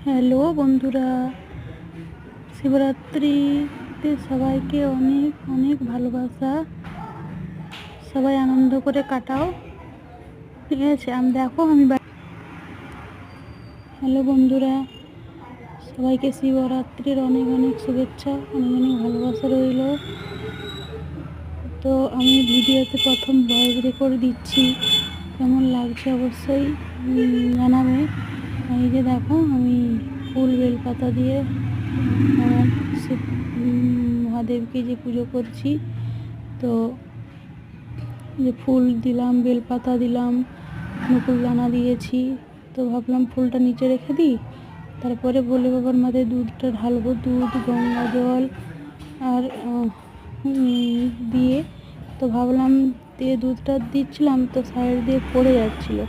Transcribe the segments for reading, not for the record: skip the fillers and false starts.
Hello বন্ধুরা, শিবরাত্রিতে সবাইকে অনেক অনেক ভালোবাসা। সবাই আনন্দ করে কাটাও, ঠিক আছে? দেখো আমি হ্যালো বন্ধুরা, সবাইকে শিবরাত্রির অনেক অনেক শুভেচ্ছা, অনেক অনেক ভালোবাসা রইল। তো আমি ভিডিওতে প্রথম ভয়েস রেকর্ড দিচ্ছি, কেমন লাগছে অবশ্যই জানাবে। এই যে দেখো, আমি ফুল বেলপাতা দিয়ে আমার শিব মহাদেবকে যে পুজো করছি। তো যে ফুল দিলাম, বেলপাতা দিলাম, নকুলদানা দিয়েছি। তো ভাবলাম ফুলটা নিচে রেখে দিই, তারপরে ভোলে বাবার মাথায় দুধটা ঢালবো। দুধ, গঙ্গা জল আর দিয়ে, তো ভাবলাম দিয়ে দুধটা দিচ্ছিলাম, তো সাইড দিয়ে পড়ে যাচ্ছিলো।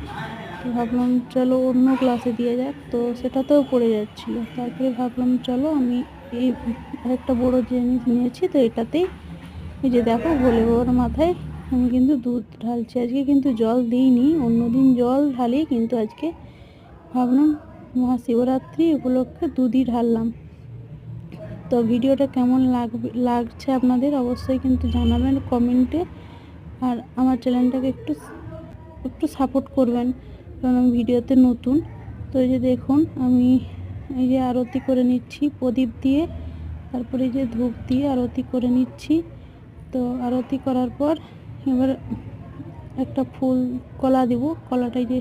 তো ভাবলাম চলো অন্য গ্লাসে দিয়ে যাক, তো সেটাতেও পড়ে যাচ্ছিলো। তারপরে ভাবলাম চলো আমি এই একটা বড় জিনিস নিয়েছি, তো এটাতেই এই যে দেখো ভোলে বাবার মাথায় আমি কিন্তু দুধ ঢালছি। আজকে কিন্তু জল দিইনি, অন্যদিন জল ঢালি, কিন্তু আজকে ভাবলাম মহাশিবরাত্রি উপলক্ষে দুধই ঢাললাম। তো ভিডিওটা কেমন লাগছে আপনাদের অবশ্যই কিন্তু জানাবেন কমেন্টে। আর আমার চ্যানেলটাকে একটু একটু সাপোর্ট করবেন, কারণ আমি ভিডিওতে নতুন। তো এই যে দেখুন, আমি এই যে আরতি করে নিচ্ছি প্রদীপ দিয়ে, তারপরে এই যে ধূপ দিয়ে আরতি করে নিচ্ছি। তো আরতি করার পর এবার একটা ফুল কলা দিব, কলাটাই যে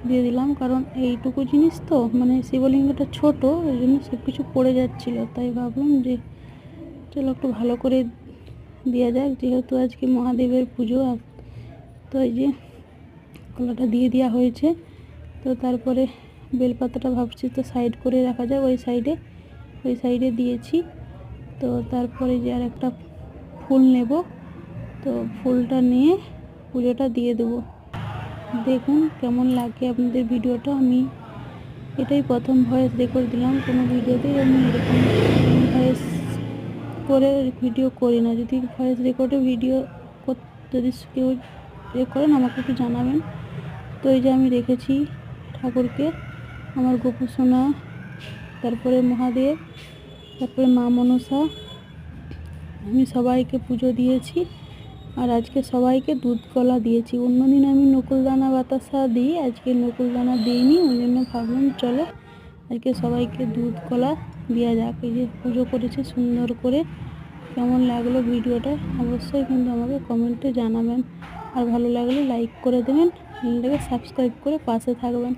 দিয়ে দিলাম, কারণ এইটুকু জিনিস তো মানে শিবলিঙ্গটা ছোট, ওই জন্য সব কিছু পড়ে যাচ্ছিলো। তাই ভাবলাম যে চলো একটু ভালো করে দেওয়া যাক, যেহেতু আজকে মহাদেবের পুজো। তো এই যে কলাটা দিয়ে দেওয়া হয়েছে। তো তারপরে বেলপাতাটা ভাবছি তো সাইড করে রাখা যায়, ওই সাইডে দিয়েছি। তো তারপরে যে আর একটা ফুল নেব, তো ফুলটা নিয়ে পুজোটা দিয়ে দেবো। দেখুন কেমন লাগে আপনাদের ভিডিওটা। আমি এটাই প্রথম ভয়েস রেকর্ড দিলাম, কোনো ভিডিওতেই আমি এরকম ভয়েস করে ভিডিও করি না। যদি ভয়েস রেকর্ডে ভিডিও যদি কেউ করেন আমাকে একটু জানাবেন। তো এই যে আমি রেখেছি ঠাকুরকে, আমার গোপু সোনা, তারপরে মহাদেব, তারপরে মা মনসা, আমি সবাইকে পুজো দিয়েছি। আর আজকে সবাইকে দুধ কলা দিয়েছি। অন্যদিন আমি নকুলদানা বাতাসা দিই, আজকে নকুলদানা দিইনি, ওই জন্য ভাবলাম চলো আজকে সবাইকে দুধ কলা দেওয়া যাক। এই যে পুজো করেছি সুন্দর করে। কেমন লাগলো ভিডিওটা অবশ্যই কিন্তু আমাকে কমেন্টে জানাবেন। আর ভালো লাগলে লাইক করে দেবেন, চ্যানেলটাকে সাবস্ক্রাইব করে পাশে থাকবেন।